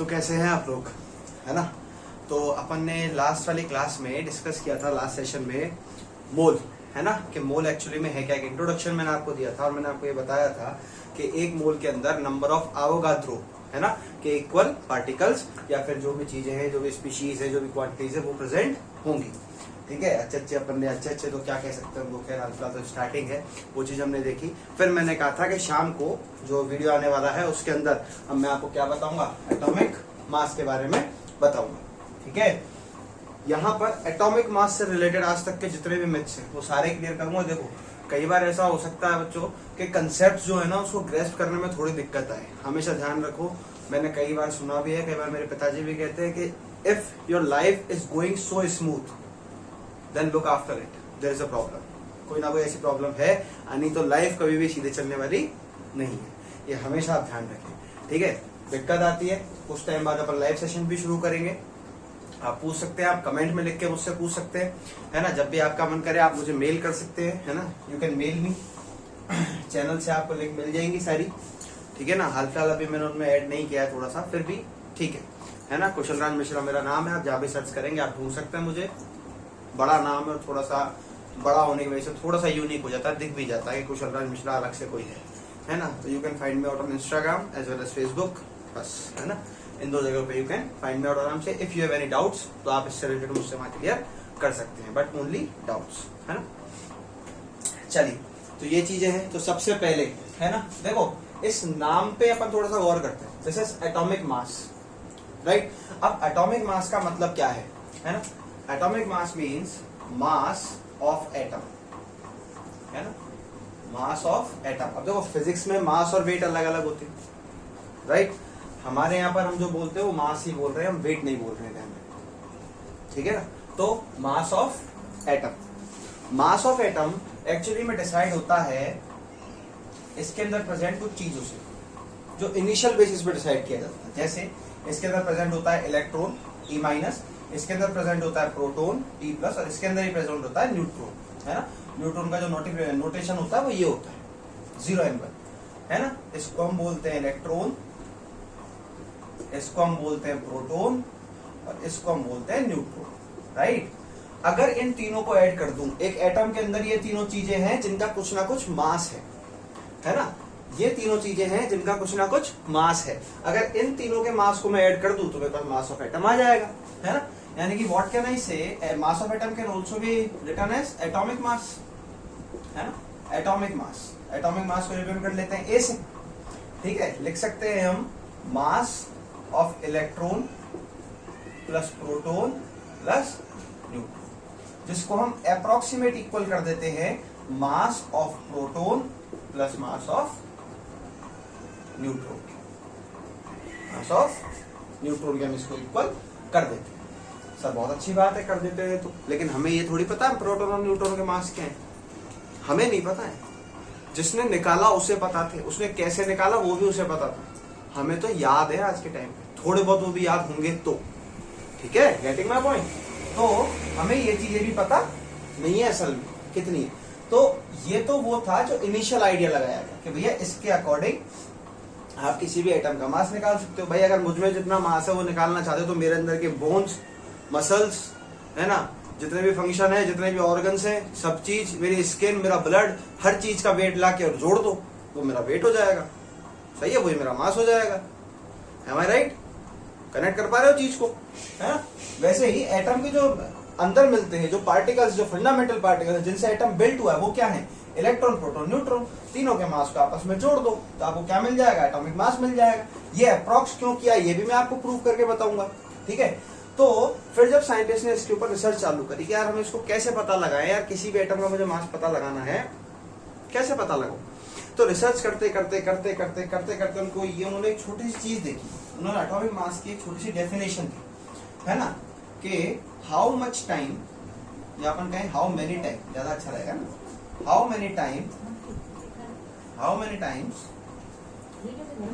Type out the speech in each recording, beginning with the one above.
कैसे हैं आप लोग, है ना। तो अपन ने लास्ट वाली क्लास में डिस्कस किया था, लास्ट सेशन में, मोल, है ना, कि मोल एक्चुअली में है क्या। इंट्रोडक्शन मैंने आपको दिया था और मैंने आपको ये बताया था कि एक मोल के अंदर नंबर ऑफ एवोगाड्रो, है ना, कि इक्वल पार्टिकल्स या फिर जो भी चीजें हैं, जो भी स्पीशीज है, जो भी क्वांटिटीज है, वो प्रेजेंट होंगी। ठीक है, अच्छे अपन ने अच्छे तो क्या कह सकते हैं उनको, खैर फिलहाल तो स्टार्टिंग है, वो चीज हमने देखी। फिर मैंने कहा था कि शाम को जो वीडियो आने वाला है उसके अंदर अब मैं आपको क्या बताऊंगा, एटॉमिक मास के बारे में बताऊंगा। ठीक है, यहाँ पर एटॉमिक मास से रिलेटेड आज तक के जितने भी मिथ्स हैं वो सारे क्लियर करूंगा। देखो, कई बार ऐसा हो सकता है बच्चों कि कंसेप्ट जो है ना उसको ग्रेस्प करने में थोड़ी दिक्कत आए, हमेशा ध्यान रखो। मैंने कई बार सुना भी है, कई बार मेरे पिताजी भी कहते हैं कि if your life is going so smooth then look after it, there is a problem. कोई ना कोई ऐसी प्रॉब्लम है, नहीं तो लाइफ कभी भी सीधे चलने वाली नहीं है, ये हमेशा आप ध्यान रखें। ठीक है, दिक्कत आती है, कुछ टाइम बाद अपन लाइव सेशन भी शुरू करेंगे। आप पूछ सकते हैं, आप कमेंट में लिख के मुझसे पूछ सकते हैं, है ना। जब भी आपका मन करे आप मुझे मेल कर सकते हैं, है ना, you can mail me, channel से आपको लिंक मिल जाएंगी सारी। ठीक है ना, हाल फिलहाल अभी मैंने उनमें ऐड नहीं किया है थोड़ा सा, फिर भी ठीक है ना। कुशल राज मिश्रा मेरा नाम है, आप जहाँ भी सर्च करेंगे आप ढूंढ सकते हैं मुझे। बड़ा नाम है और थोड़ा सा बड़ा होने की वजह से थोड़ा सा यूनिक हो जाता है, दिख भी जाता है कि कुशल राज मिश्रा अलग से कोई है ना। तो you can find me out on Instagram as well as Facebook, बस, है ना, इन दो जगह पे you can find me out आराम से। If you have any doubts तो आप इससे रिलेटेड मुझसे वहां क्लियर कर सकते हैं, बट ओनली डाउट्स, है ना। चलिए, तो ये चीजें हैं। तो सबसे पहले, है ना, देखो इस नाम पे अपन थोड़ा सा गौर करते हैं। This is atomic mass, right. अब एटॉमिक मास का मतलब क्या है ना। Atomic mass means mass of atom, है ना, मास ऑफ एटम। अब देखो फिजिक्स में मास और वेट अलग अलग होते हैं, राइट। हमारे यहाँ पर हम जो बोलते हैं वो मास ही बोल रहे हैं, हम वेट नहीं बोल रहे हैं, ध्यान में। ठीक है ना, तो मास of atom, mass of atom actually में डिसाइड होता है इसके अंदर प्रेजेंट कुछ चीजों से, जो इनिशियल बेसिस पे डिसाइड किया जाता है। जैसे इसके अंदर प्रेजेंट होता है इलेक्ट्रॉन E-, इसके अंदर प्रेजेंट होता है प्रोटॉन P+, और इसके अंदर ही प्रेजेंट होता है न्यूट्रॉन, है ना। न्यूट्रॉन का जो नोटेशन होता है वो ये होता है 0 and 1, है ना। इसको हम बोलते हैं इलेक्ट्रॉन, इसको हम बोलते हैं प्रोटॉन और इसको हम बोलते हैं न्यूट्रॉन, राइट। अगर इन तीनों को ऐड कर दूं, एक एटम के अंदर ये तीनों चीजें हैं जिनका कुछ ना कुछ मास है ना। ये तीनों चीजें हैं जिनका कुछ ना कुछ मास है। अगर इन तीनों के मास को मैं ऐड कर दूं तो मेरे पास मास ऑफ एटम आ जाएगा, है ना। यानी कि what can I say, mass of atom can also be written as atomic mass, है ना। एटॉमिक मास, एटॉमिक मास को रिप्रेजेंट कर लेते हैं ए से। ठीक है, लिख सकते हैं हम mass of electron plus proton plus neutron, जिसको हम अप्रोक्सीमेट इक्वल कर देते हैं mass of proton plus mass of neutron, mass of neutron के हम इसको इक्वल कर देते हैं। सर बहुत अच्छी बात है, कर देते हैं तो, लेकिन हमें ये थोड़ी पता है प्रोटॉन और न्यूट्रॉन के मास क्या है, हमें नहीं पता है। जिसने निकाला उसे पता थे, उसने कैसे निकाला वो भी उसे पता था, हमें तो याद है आज के टाइम पे, थोड़े बहुत वो भी याद होंगे तो। ठीक है, गेटिंग माय पॉइंट। तो हमें ये चीजें भी पता नहीं है असल में कितनी है। तो ये तो वो था जो इनिशियल आइडिया लगाया गया कि भैया इसके अकॉर्डिंग आप किसी भी एटम का मास निकाल सकते हो। भाई अगर मुझमें जितना मास है वो निकालना चाहते हो तो मेरे अंदर के बोन्स, मसल्स, है ना, जितने भी फंक्शन है, जितने भी ऑर्गन्स हैं, सब चीज, मेरी स्किन, मेरा ब्लड, हर चीज का वेट ला के जोड़ दो, वो मेरा वेट हो जाएगा, सही है, वही मेरा मास हो जाएगा। Am I right? कनेक्ट कर पा रहे हो चीज को, है ना। वैसे ही एटम के जो अंदर मिलते हैं, जो पार्टिकल्स, जो फंडामेंटल पार्टिकल्स है जिनसे एटम बिल्ट हुआ है, वो क्या है, इलेक्ट्रॉन, प्रोटॉन, न्यूट्रॉन। तीनों के मास को आपस में जोड़ दो तो आपको क्या मिल जाएगा, एटॉमिक मास मिल जाएगा। ये अप्रॉक्स क्यों किया ये भी मैं आपको प्रूव करके बताऊंगा। ठीक है, तो फिर जब साइंटिस्ट ने इसके ऊपर रिसर्च चालू करी कि यार हमें इसको कैसे पता लगाएं, यार किसी भी एटम का मुझे मास पता लगाना है, कैसे पता लगाऊं। तो रिसर्च करते करते करते करते करते करते उनको ये, उन्होंने एक छोटी सी चीज देखी, उन्होंने एटॉमिक मास की एक छोटी सी डेफिनेशन दी, है ना, कि हाउ मच टाइम, या अपन कहें हाउ मेनी टाइम, ज्यादा अच्छा रहेगा ना, how many times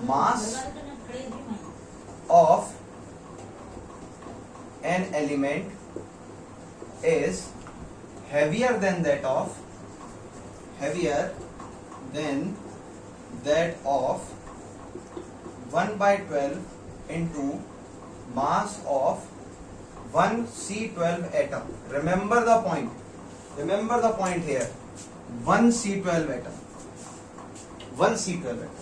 mass of an element is heavier than that of 1/12 into mass of one C12 atom. Remember the point. Remember the point here. One C12 atom. One C12 atom.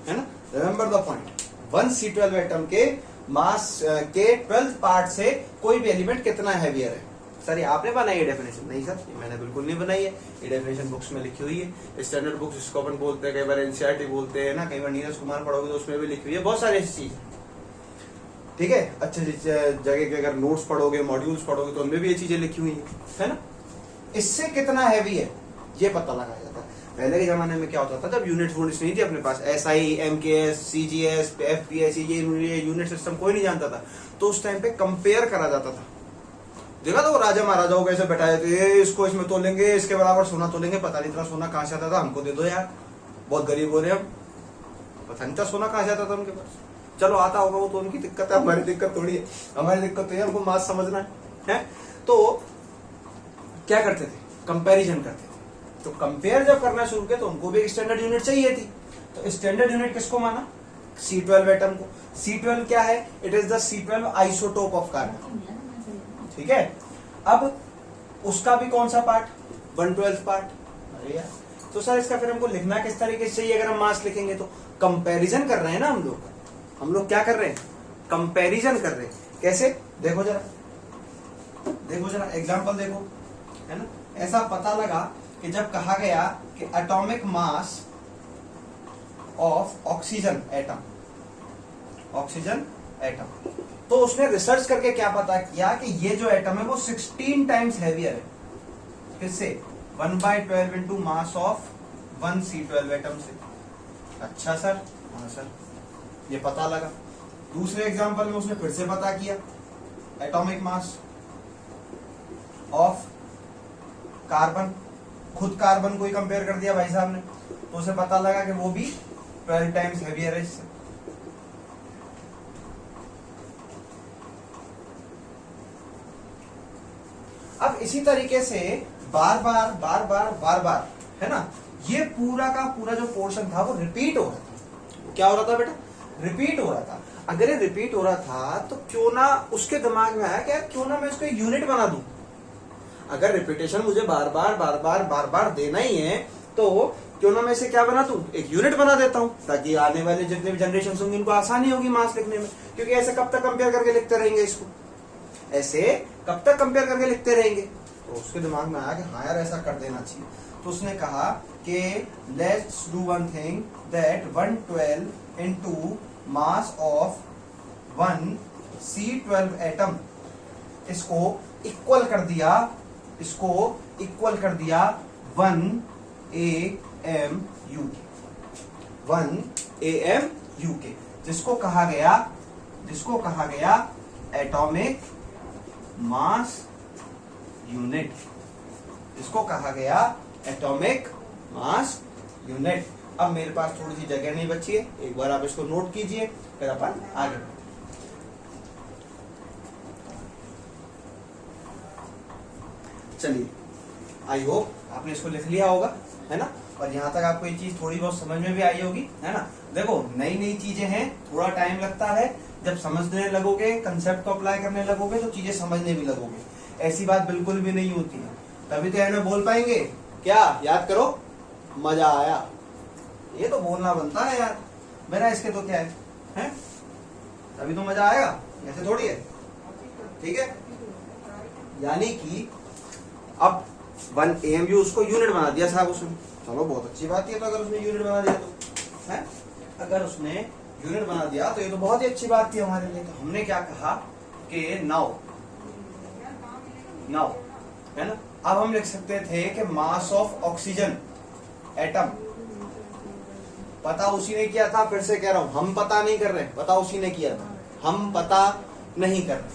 है ना? Remember the point. One C12 atom के मास के 12th part से कोई भी element कितना heavier है. Sir ये आपने बनाई है डेफिनेशन? नहीं सर, ये मैंने बिल्कुल नहीं बनाई है. ये डेफिनेशन बुक्स में लिखी हुई है. स्टैंडर्ड बुक्स इसको अपन बोलते हैं, कई बार एनसीईआरटी बोलते हैं ना, कई बार नीरज कुमार पढ़ोगे तो उसमें भी लिखी हुई है. बहुत सारी ऐसी चीज, ठीक है. अच्छे जगह के अगर नोट्स पढ़ोगे, मॉड्यूल्स पढ़ोगे तो उनमें भी ये चीजें लिखी हुई है ना. इससे कितना हैवी है ये पता लगाया जाता है. पहले के जमाने में क्या होता था, जब यूनिट नहीं थी अपने पास, एसआई, एमकेएस, सीजीएस, एफपीएस, ये यूनिट सिस्टम कोई नहीं जानता था, तो उस टाइम पे कंपेयर करा जाता था. देखा तो राजा महाराजाओं कैसे बैठाए थे, इसको इसमें तोलेंगे, इसके बराबर सोना तोलेंगे. पता नहीं इतना सोना कहां से आता था, हमको दे दो यार, बहुत गरीब हो रहे हम. पता नहीं था सोना कहां से आता था उनके पास. चलो आता होगा वो तो उनकी दिक्कत है, हमारी दिक्कत थोड़ी है. हमारी दिक्कत तो है हमको मास समझना है. तो क्या करते थे, कंपैरिजन करते थे. तो कंपेयर जब करना शुरू किया तो उनको भी एक स्टैंडर्ड यूनिट चाहिए थी. तो स्टैंडर्ड यूनिट किसको माना, C12 एटम को. C12 क्या है, it is the C12 isotope of carbon. ठीक है. अब उसका भी कौन सा पार्ट, 1/12 पार्ट. अरे यार, तो सर इसका फिर हमको लिखना किस तरीके से चाहिए, अगर हम मास लिखेंगे तो. कंपैरिजन कर रहे हैं ना हम लोग क्या कर रहे हैं, कंपैरिजन कर रहे हैं. कैसे, देखो जरा एग्जांपल देखो, है ना. ऐसा पता लगा कि जब कहा गया कि atomic mass of oxygen atom, तो उसने रिसर्च करके क्या पता किया कि ये जो एटम है वो 16 टाइम्स हैवियर है. किससे, 1/12 into mass of 1 C12 atom से. अच्छा सर, हाँ सर, ये पता लगा. दूसरे एग्जांपल में उसने फिर से पता किया एटॉमिक मास ऑफ कार्बन, खुद कार्बन को ही कंपेयर कर दिया भाई साहब ने, तो उसे पता लगा कि वो भी 12 टाइम्स हैवियर है इससे. अब इसी तरीके से बार बार है ना, ये पूरा का पूरा जो पोर्शन था वो रिपीट हो रहा था. क्या हो रहा था बेटा, रिपीट हो रहा था. अगर ये रिपीट हो रहा था तो क्यों ना उसके दिमाग में आया कि यार क्यों ना मैं इसको एक यूनिट बना दूं. अगर रिपीटेशन मुझे बार बार देना ही है तो क्यों ना मैं इसे क्या बना दूं, एक यूनिट बना देता हूं, ताकि आने वाले जितने भी जनरेशन होंगे उनको आसानी होगी मास लिखने में. क्योंकि ऐसे कब तक कंपेयर करके लिखते रहेंगे इसको, ऐसे कब तक कंपेयर करके लिखते रहेंगे. तो उसके दिमाग में आया कि हाँ यार ऐसा कर देना चाहिए. तो उसने कहा कि let's do one thing, that 112 into mass of 1 C12 atom, इसको इक्वल कर दिया 1 AMU के, जिसको कहा गया एटॉमिक मास यूनिट. इसको कहा गया एटॉमिक मास यूनिट. अब मेरे पास थोड़ी सी जगह नहीं बची है, एक बार आप इसको नोट कीजिए, फिर अपन आगे बढ़ते. चलिए, आई होप आपने इसको लिख लिया होगा, है ना. और यहाँ तक आपको ये चीज थोड़ी बहुत समझ में भी आई होगी, है ना. देखो नई चीजें हैं, थोड़ा टाइम लगता है. जब समझने लगोगे, कंसेप्ट को अप्लाई करने लगोगे तो चीजें समझने भी लगोगे. ऐसी बात बिल्कुल भी नहीं होती है. तभी तो है बोल पाएंगे क्या, याद करो मजा आया. ये तो बोलना बनता है यार, मेरा इसके तो क्या है? तभी तो मजा आएगा, ऐसे थोड़ी है. ठीक है, यानी कि अब 1 AMU उसको यूनिट बना दिया साहब उसने. चलो बहुत अच्छी बात है. तो अगर उसने यूनिट बना दिया तो है, अगर उसने यूनिट बना दिया तो ये तो बहुत ही अच्छी बात थी हमारे लिए. तो हमने क्या कहा कि नाउ है ना, अब हम लिख सकते थे कि मास ऑफ ऑक्सीजन एटम, पता उसी ने किया था. फिर से कह रहा हूं, हम पता नहीं कर रहे, पता उसी ने किया था, हम पता नहीं कर रहे.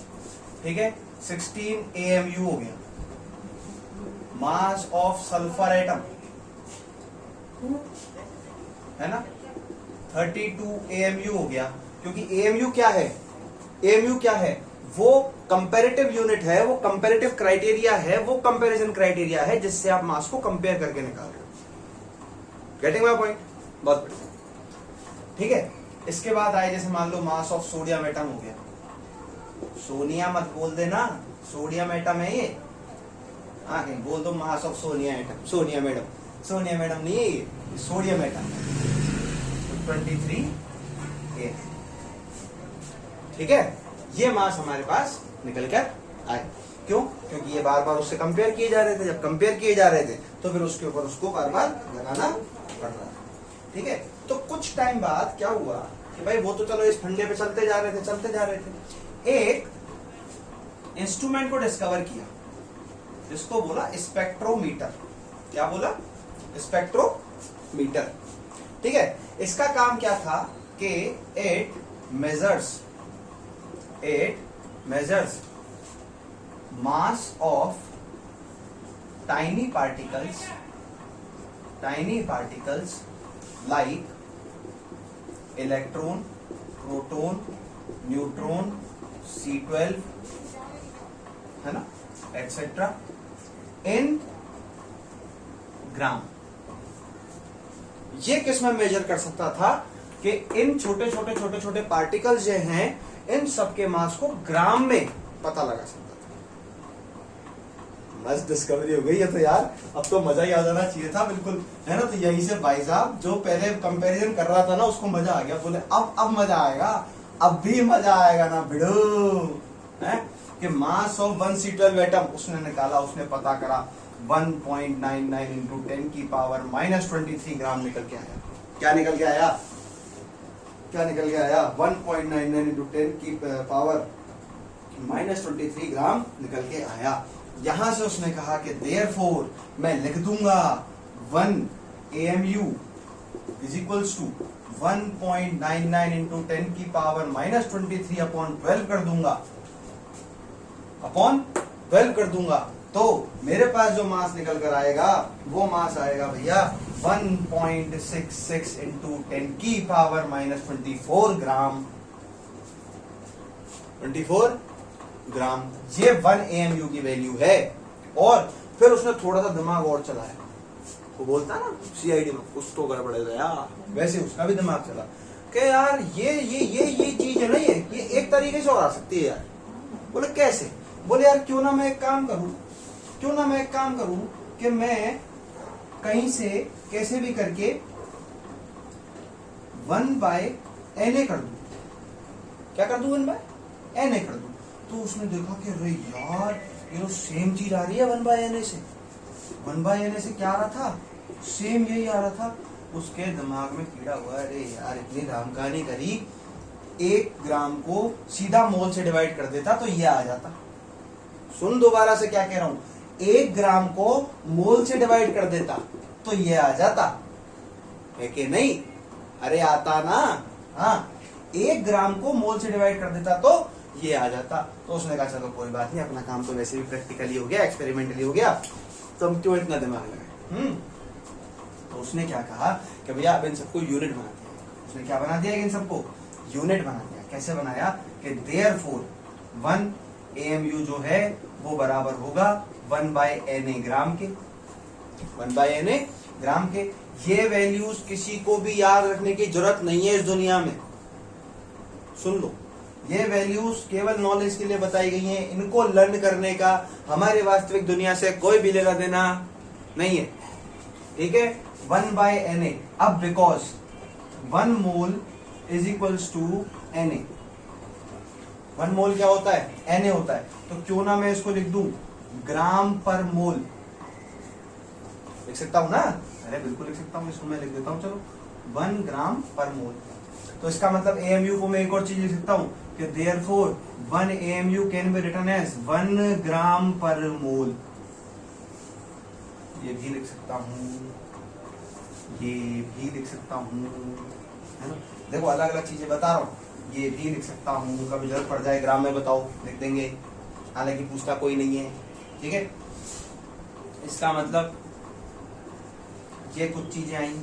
ठीक है, 16 AMU हो गया. मास ऑफ सल्फर एटम, है ना, 32 AMU हो गया. क्योंकि AMU क्या है, वो कंपैरेटिव यूनिट है, वो कंपैरेटिव क्राइटेरिया है, वो कंपैरिजन क्राइटेरिया है जिससे आप मास को कंपेयर करके निकाल रहे हो. Getting my point? बहुत बढ़िया. ठीक है। इसके बाद आए जैसे मान लो मास ऑफ सोडियम एटम हो गया, सोनिया मत बोल देना, सोडियम एटम है ये, हाँ कहीं बोल दो mass of Sonia atom, Sonia madam, Sonia madam नहीं है ये, सोडियम एटम 23 A। ठीक है, ये मास हमारे पास निकल कर आए। क्यों? क्योंकि ये बार बार उससे कंपेयर किए जा रहे थे, जब कंपेयर किए जा रहे थे तो फिर उसके ऊपर उसको बार बार लगाना पड़ रहा था। ठीक है, तो कुछ टाइम बाद क्या हुआ कि भाई वो तो चलो इस फंडे पे चलते जा रहे थे, चलते जा रहे थे, एक इंस्ट्रूमेंट को डिस्कवर किया जिसको बोला स्पेक्ट्रोमीटर। क्या बोला? स्पेक्ट्रोमीटर। ठीक है, इसका काम क्या था कि it measures mass of tiny particles like electron, proton, neutron, C12 है ना, etc. in ग्राम। ये किस में मेजर कर सकता था कि इन छोटे छोटे पार्टिकल्स जो हैं इन सबके मास को ग्राम में पता लगा सकता। मस्त डिस्कवरी हो गई है तो यार, अब तो मजा ही आ जाना चाहिए था बिल्कुल, है ना। तो यही से भाई साहब जो पहले कंपैरिजन कर रहा था ना उसको मजा आ गया, बोले अब मजा आएगा, अब भी मजा आएगा ना भिड़ो, है कि मास ऑफ 1C12 एटम उसने निकाला, उसने पता करा 1.99 इंटू 10 की पावर -23 ग्राम निकल के आया। क्या निकल के आया? 1.99 इंटू 10 की पावर -23 ग्राम निकल के आया। यहां से उसने कहा कि देयरफॉर मैं लिख दूंगा 1 AMU is equals to 1.99 into 10 की पावर -23 अपॉन 12 कर दूंगा, तो मेरे पास जो मास निकल कर आएगा वो मास आएगा भैया 1.66 इंटू 10 की पावर -24 ग्राम। 24 ग्राम, ये 1 AMU की वैल्यू है। और फिर उसने थोड़ा सा दिमाग और चलाया, वो बोलता ना CID में कुछ तो गड़बड़ है यार, वैसे उसका भी दिमाग चला कि यार ये चीज है ना, ये एक तरीके से और आ सकती है यार। बोले कैसे? बोले यार क्यों ना मैं एक काम करूं कि मैं कहीं से कैसे भी करके 1/Na कर दूं। क्या कर दूं? 1/Na कर दूं। तो उसने देखा कि अरे यार ये तो सेम चीज आ रही है 1/Na से। 1/Na से क्या आ रहा था? सेम यही आ रहा था। उसके दिमाग में कीड़ा हुआ, अरे यार इतनी राम कहानी करी, 1 ग्राम को सीधा मोल से डिवाइड कर देता तो ये आ जाता। सुन दोबारा से क्या कह रहा हूं, 1 ग्राम को मोल से डिवाइड कर देता तो ये आ जाता, है कि नहीं? अरे आता ना, हाँ 1 ग्राम को मोल से डिवाइड कर देता तो ये आ जाता। तो उसने कहा चलो कोई बात नहीं, अपना काम तो वैसे भी प्रैक्टिकली हो गया, एक्सपेरिमेंटली हो गया, तो हम क्यों इतना दिमाग लगाए। तो उसने क्या कहा कि भैया अब इन सबको यूनिट बना दिया। उसने क्या बना दिया? इन सबको यूनिट बना दिया। कैसे बनाया कि देयरफॉर 1 AMU जो है वो बराबर होगा 1/Na ग्राम के, 1/Na ग्राम के। ये वैल्यूज किसी को भी याद रखने की जरूरत नहीं है इस दुनिया में, सुन लो, ये वैल्यूज केवल नॉलेज के लिए बताई गई हैं, इनको लर्न करने का हमारे वास्तविक दुनिया से कोई भी लेना देना नहीं है। ठीक है, 1/Na। अब because 1 mole is equals to Na, 1 mole क्या होता है? Na होता है। तो क्यों ना मैं इसको लिख दूं ग्राम पर मोल। लिख सकता हूं ना? अरे बिल्कुल लिख सकता हूं, इसको मैं लिख देता हूं, चलो 1 ग्राम पर मोल। तो इसका मतलब AMU को मैं एक और चीज लिख सकता हूं कि therefore 1 AMU can be written as 1 gram per mole. ये भी लिख सकता हूं, ये भी लिख सकता हूं, है ना। देखो अलग अलग चीजें बता रहा हूं, ये भी लिख सकता हूं, कभी जरूरत पड़ जाए ग्राम में बताओ लिख देंगे, हालांकि पूछता कोई नहीं है। ठीक है, इसका मतलब ये कुछ चीजें आई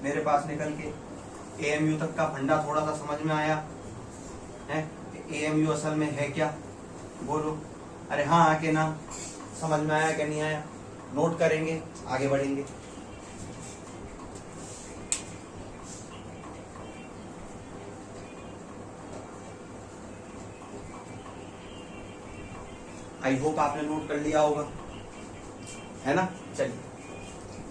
मेरे पास निकल के, AMU तक का फंडा थोड़ा सा समझ में आया है। AMU असल में है क्या? बोलो, अरे हाँ आके ना, समझ में आया कि नहीं आया? नोट करेंगे, आगे बढ़ेंगे। आई होप आपने नोट कर लिया होगा, है ना। चलिए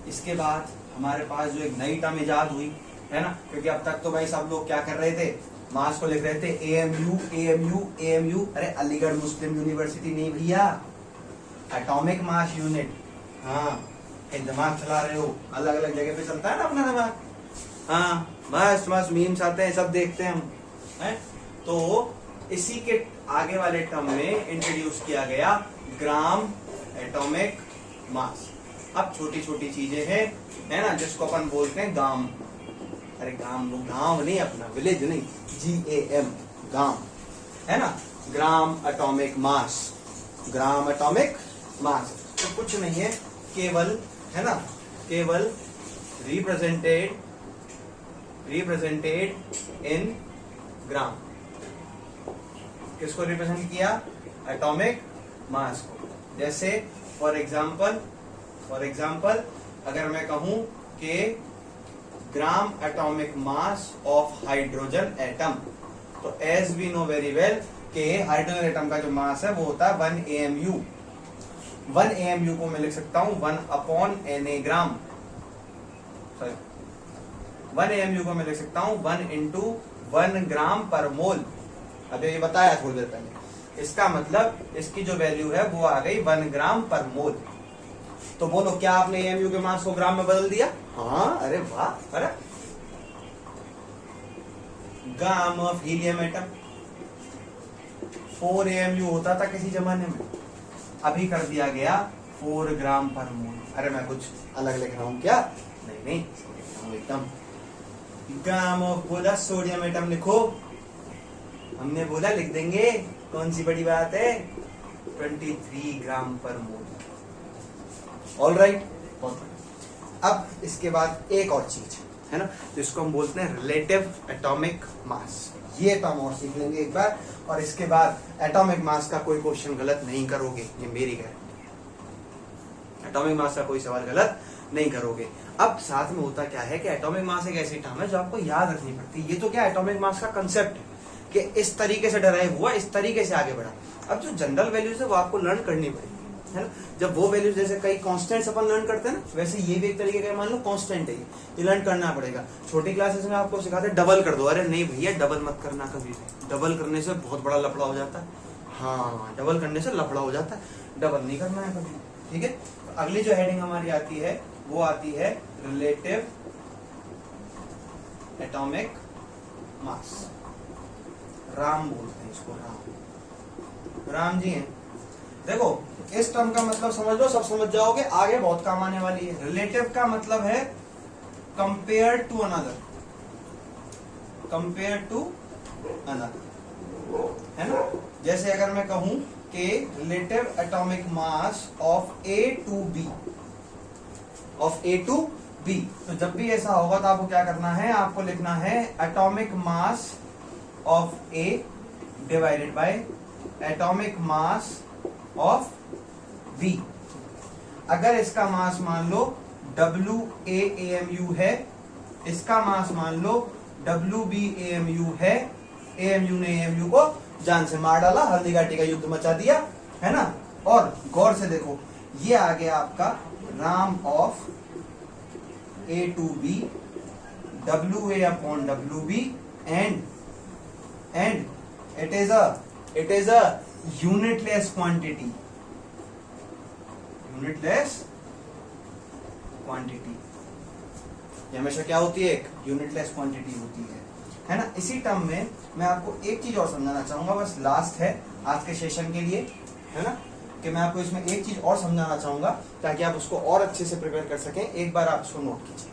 इसके बाद हमारे पास जो एक नई टर्म इजाद हुई, है ना, क्योंकि अब तक तो भाई सब लोग क्या कर रहे थे, मास को लिख रहे थे एएमयू एएमयू एएमयू। अरे अलीगढ़ मुस्लिम यूनिवर्सिटी नहीं भैया, एटॉमिक मास यूनिट। हाँ, दिमाग चला रहे हो, अलग अलग जगह पे चलता है ना अपना दिमाग। हाँ बस बस मीम्स आते हैं, सब देखते हैं हम, है। तो इसी के आगे वाले टर्म में इंट्रोड्यूस किया गया ग्राम एटॉमिक मास। अब छोटी छोटी चीजें हैं, है ना, जिसको अपन बोलते हैं गाम। अरे गांव, वो गांव नहीं अपना, विलेज नहीं, GAM, गांव, है ना। ग्राम एटॉमिक मास, ग्राम एटॉमिक मास तो कुछ नहीं है, केवल, है ना, केवल रिप्रेजेंटेड इन ग्राम। किसको रिप्रेजेंट किया? एटॉमिक मास को। जैसे फॉर एग्जाम्पल अगर मैं कहूं कि gram atomic mass of hydrogen atom, तो as we know very well कि हाइड्रोजन एटम का जो मास है वो होता है 1 AMU। 1 AMU को मैं लिख सकता हूं 1/Na ग्राम, सॉरी 1 AMU को मैं लिख सकता हूं 1 × 1 ग्राम पर मोल। अभी ये बताया थोड़ी देर पहले, इसका मतलब इसकी जो वैल्यू है वो आ गई 1 ग्राम पर मोल। तो बोलो क्या आपने AMU के मास को ग्राम में बदल दिया? हाँ, अरे वाह। अरे gram of helium atom 4 AMU होता था किसी जमाने में, अभी कर दिया गया 4 ग्राम पर मोल। अरे मैं कुछ अलग लिख रहा हूं क्या? नहीं, लिख रहा हूं एकदम। ग्राम ऑफ बोला सोडियम एटम लिखो, हमने बोला लिख देंगे, कौन सी बड़ी बात है, 23 ग्राम पर मोल। All right. अब इसके बाद एक और चीज है ना, जिसको हम बोलते हैं रिलेटिव एटॉमिक मास। ये टर्म और सीख लेंगे एक बार, और इसके बाद एटॉमिक मास का कोई क्वेश्चन गलत नहीं करोगे, ये मेरी गारंटी। एटॉमिक मास का कोई सवाल गलत नहीं करोगे। अब साथ में होता क्या है कि एटॉमिक मास एक ऐसी टर्म है जो आपको याद रखनी पड़ती है। ये तो क्या एटॉमिक मास का कंसेप्ट है कि इस तरीके से डराइव हुआ, इस तरीके से आगे बढ़ा। अब जो जनरल वैल्यूज है वो आपको लर्न करनी पड़ेगी, है ना। जब वो वैल्यूज, जैसे कई कांस्टेंट्स अपन लर्न करते हैं ना, वैसे ये भी एक तरीके का मान लो कांस्टेंट है, ये लर्न करना पड़ेगा। छोटी क्लासेस में आपको सिखाते हैं डबल कर दो, अरे नहीं भैया डबल मत करना कभी भी, डबल करने से बहुत बड़ा लफड़ा हो जाता है। हाँ, डबल करने से लफड़ा हो जाता है, डबल नहीं करना है कभी, ठीक है। तो अगली जो हेडिंग हमारी आती है वो आती है रिलेटिव एटॉमिक मास। राम बोलते हैं इसको, राम जी हैं। देखो इस टर्म का मतलब समझ लो, सब समझ जाओगे, आगे बहुत काम आने वाली है। रिलेटिव का मतलब है compare to another, compare to another, है ना। जैसे अगर मैं कहूं कि relative atomic mass of A to B, of A to B, तो जब भी ऐसा होगा तो आपको क्या करना है, आपको लिखना है atomic mass of A divided by atomic mass of B। अगर इसका मास मान लो WA है, इसका मास मान लो WB है, AMU ने AMU को जान से मार डाला, हल्दी घाटी का युद्ध मचा दिया, है ना। और गौर से देखो, ये आ गया आपका Ram of A to B, WA/WB, and it is a unitless quantity, ये हमेशा क्या होती है, एक यूनिटलेस क्वांटिटी होती है ना। इसी टर्म में मैं आपको एक चीज और समझाना चाहूंगा, बस लास्ट है आज के सेशन के लिए, है ना, कि मैं आपको इसमें एक चीज और समझाना चाहूंगा ताकि आप उसको और अच्छे से प्रिपेयर कर सकें। एक बार आप इसको नोट कीजिए।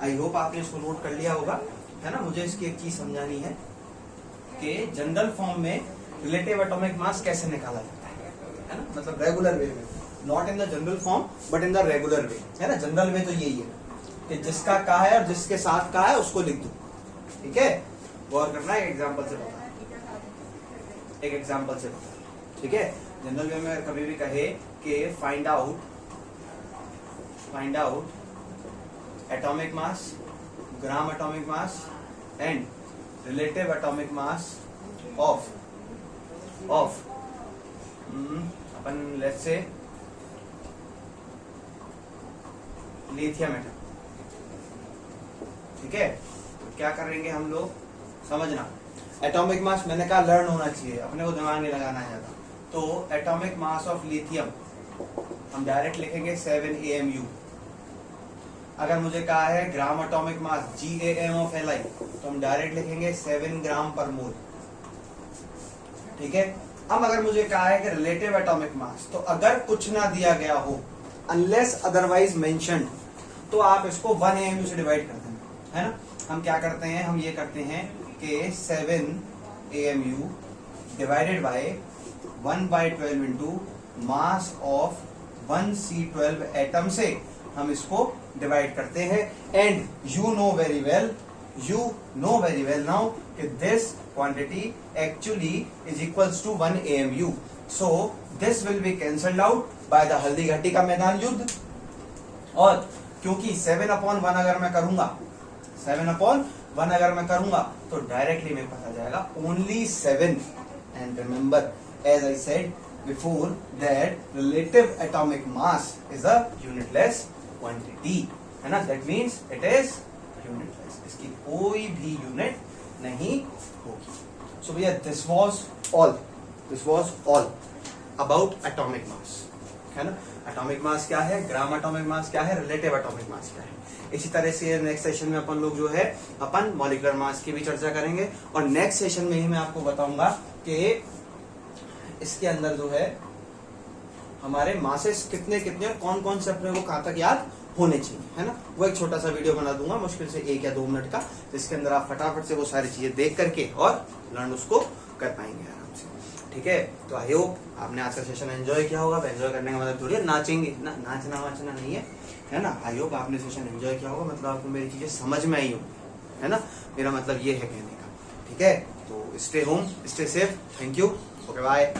आई होप आपने इसको नोट कर लिया होगा, है ना। मुझे इसकी एक चीज समझानी है कि जनरल फॉर्म में रिलेटिव एटॉमिक मास कैसे निकाला जाता है ना, मतलब रेगुलर वे में, not in the general form but in the regular way, है ना। जनरल वे तो यही है कि जिसका का है और जिसके साथ का है उसको लिख दो, ठीक है। गौर करना, एक एग्जांपल से बता, ठीक है। जनरल वे में कभी भी कहे कि find out find out atomic mass, gram atomic mass and relative atomic mass of upon let's say lithium atom. ठीक है, तो क्या करेंगे हम लोग, समझना। एटॉमिक मास मैंने कहा लर्न होना चाहिए, अपने को दिमाग नहीं लगाना है ज्यादा। तो एटॉमिक मास ऑफ लिथियम हम डायरेक्ट लिखेंगे 7 AMU। अगर मुझे कहा है ग्राम atomic mass GAM of Li, तो हम डायरेक्ट लिखेंगे 7 ग्राम पर मोल। ठीक है, अब अगर मुझे कहा है कि रिलेटिव एटॉमिक मास, तो अगर कुछ ना दिया गया हो, अनलेस अदरवाइज मेंशन्ड, तो आप इसको 1 AMU से डिवाइड कर देंगे, है ना। हम क्या करते हैं, हम ये करते हैं कि 7 AMU divided by 1/12 into mass of 1C12 atom से हम इसको डिवाइड करते हैं। And you know very well now कि this quantity actually is equals to 1 AMU। So this will be cancelled out by the Haldi Ghati का मैदान युद्ध। और क्योंकि 7/1 अगर मैं करूंगा, 7/1 अगर मैं करूंगा, तो डायरेक्टली मेरे पास आ जाएगा only 7। And remember, as I said before, that relative atomic mass is a unitless quantity, है ना। That means it is unitless, इसकी कोई भी यूनिट नहीं होगी। सो भैया this was all about atomic mass, है ना। एटॉमिक मास क्या है, ग्राम एटॉमिक मास क्या है, रिलेटिव एटॉमिक मास क्या है। इसी तरह से नेक्स्ट सेशन में अपन लोग जो है अपन मॉलिक्यूलर मास की भी चर्चा करेंगे। और नेक्स्ट सेशन में ही मैं आपको बताऊंगा कि इसके अंदर जो है हमारे मासेस कितने कितने और कौन कौन से अपने को कहां तक याद होने चाहिए, है ना। वो एक छोटा सा वीडियो बना दूंगा, मुश्किल से 1 या 2 मिनट का, जिसके अंदर आप फटाफट से वो सारी चीजें देख करके और लर्न उसको कर पाएंगे आराम से। ठीक है, तो आई होप आपने आज का सेशन एंजॉय किया होगा। एंजॉय करने का मतलब थोड़ी नाचेंगे ना, नाचना वाचना नहीं है ना। आई होप आपने सेशन एंजॉय किया होगा, मतलब आपको मेरी चीजें समझ में आई हो, है ना। मेरा मतलब ये है कहने का। ठीक है, तो stay home, stay safe, thank you, okay bye.